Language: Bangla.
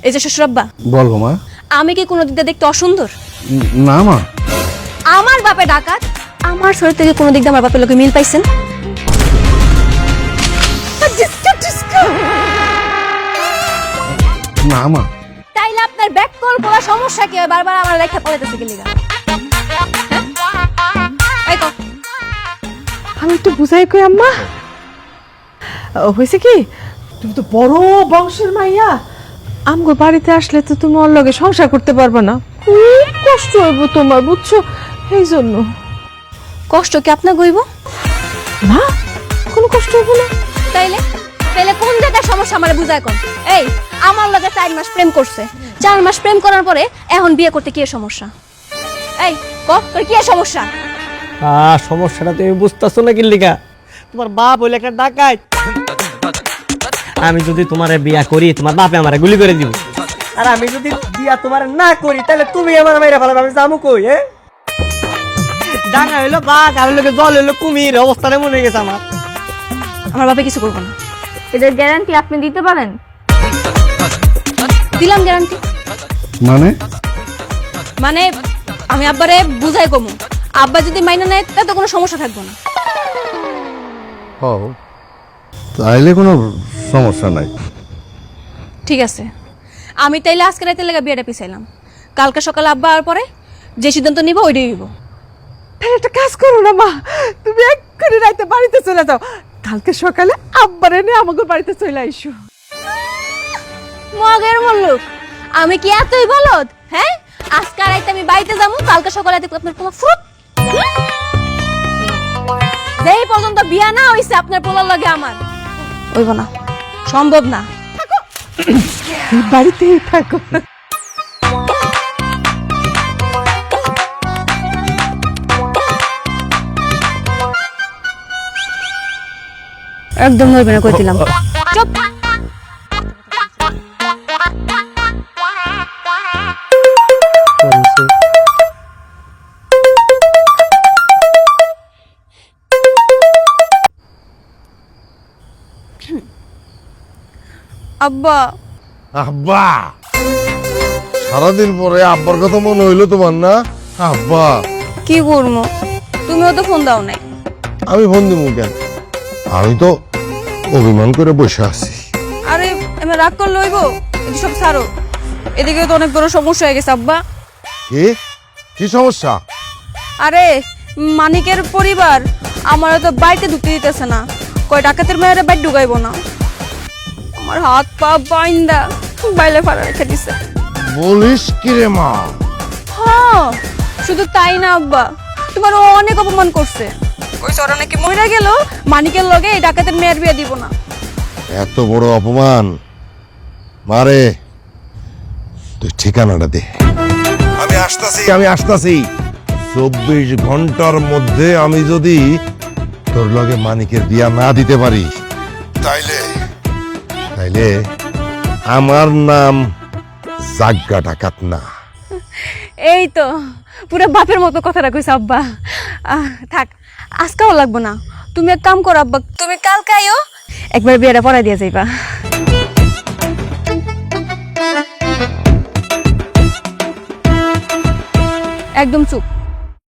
এই যে শ্বশুরাব্বা, বল গো মা। আমি কি কোনো দিক দিয়ে দেখতে অসুন্দর? না মা। আমার বাপে ডাকাত, আমার শরীর থেকে কোনো দিক দিয়ে আমার বাপের লোকে মিল পাইছেন? না মা। তাইলে আপনার ব্যাক কল করা সমস্যা কি হয়? বারবার আমার লেখা পড়াইতেছে কি লিগা? এই কও। আমি একটু বুঝাই কই আম্মা, হয়েছে কি, তুমি তো বড় বংশের মাইয়া, আমগো বাড়িতে আসলে তো তুমি ওর লগে সংসার করতে পারবে না, খুব কষ্ট হইব তোমার, বুঝছো? এই জন্য। কষ্ট কি আপনার গইব? না, কোনো কষ্ট হইব না। তাইলে তাইলে কোন জায়গায় সমস্যা আমারে বুঝায় কোন? এই আমার লগে 4 মাস প্রেম করছে, 4 মাস প্রেম করার পরে এখন বিয়ে করতে কি সমস্যা? এই কও তোর কি সমস্যা? সমস্যাটা তুমি বুঝতেছো না কি লিগা? তোমার বাপ হইলে একটা ডাকাত। আমি যদি তোমার বিয়া করি, তোমার বাপে আমারে গুলি করে দিব। আর আমি যদি বিয়া তোমার না করি, তাহলে তুমি আমার মাইরা ফেলাবে। আমি যাবো কই? ডাকা হইলো বাঘ, আর হইলো জল হইলো কুমির, অবস্থাটা মনে গেছে আমার। আমার বাপে কিছু করবো না। এটার গ্যারান্টি আপনি দিতে পারেন? দিলাম গ্যারান্টি। মানে? মানে আমি আব্বারে বুঝাই কমু, আব্বা যদি মাইনা নেয় তাতে কোনো সমস্যা থাকবে না। ও তাইলে কোনো সমস্যা নাই। ঠিক আছে, আমি তাইলে আজকে রাতে লেগে বিয়েটা পিছাইলাম। কালকে সকালে আব্বা আর পরে যে সিদ্ধান্ত নিব ওইটাই নিব। তাহলে একটা কাজ করো না মা, তুমি এক্ষুনি রাইতে বাড়িতে চলে যাও, কালকে সকালে আব্বারে নিয়ে আমাকে বাড়িতে চলে আইসো। মগের মুল্লুক, আমি কি এতই বলদ? হ্যাঁ, আজকে রাতে আমি বাড়িতে যাবো, কালকে সকালে দেখবো আপনার পোলা ফুট। যেই পর্যন্ত বিয়া না হইছে আপনার পোলার লগে আমার হইব না, সম্ভব না। বাড়িতেই থাকো। একদম হইবে না কই দিলাম। চুপ। আব্বা। আব্বা, সারাদিন পরে আব্বার কথা মনে হইলো তোমার না? আব্বা, কি করবো, তুমিও তো ফোন দাও নাই। আমি ফোন দিব কেন? আমি তো অভিমান করে বসে আছি। আরে আমি রাগ করলে হইব? এটি সব ছাড়ো, এদিকে তো অনেক বড় সমস্যা হয়ে গেছে আব্বা। কি সমস্যা? আরে মানিকের পরিবার আমার তো বাড়িতে ঢুকতে দিতেছে না, কয় ডাকাতের মেয়েরা বাইরে ঢুকাইবো না। আমার হাত পা বাইন্দা বাইলে ফাড়া রেখে দিছে। বলিস কি রে মা? হ্যাঁ, শুধু তাই না আব্বা, তোমার অনেক অপমান করছে। ওই চরা নাকি মহিলা গেল মানিকের লগে এই ডাকাতের মেয়ের বিয়ে দিব না। এত বড় অপমান! মারে, তুই ঠিকানাটা দে। আমি আসতাছি 24 ঘন্টার মধ্যে। আমি যদি তোর লগে মানিকের বিয়া না দিতে পারি, তাইলে আমার নাম জাগ্গা ডাকাত না। এই তো পুরো বাপের মতো কথাটা কইছ আব্বা। থাক, আজকাও লাগবো না, তুমি এক কাম করো আব্বা, তুমি কালকে আইও, একবার বিয়েটা পড়াই দিয়ে যাইবা। একদম চুপ।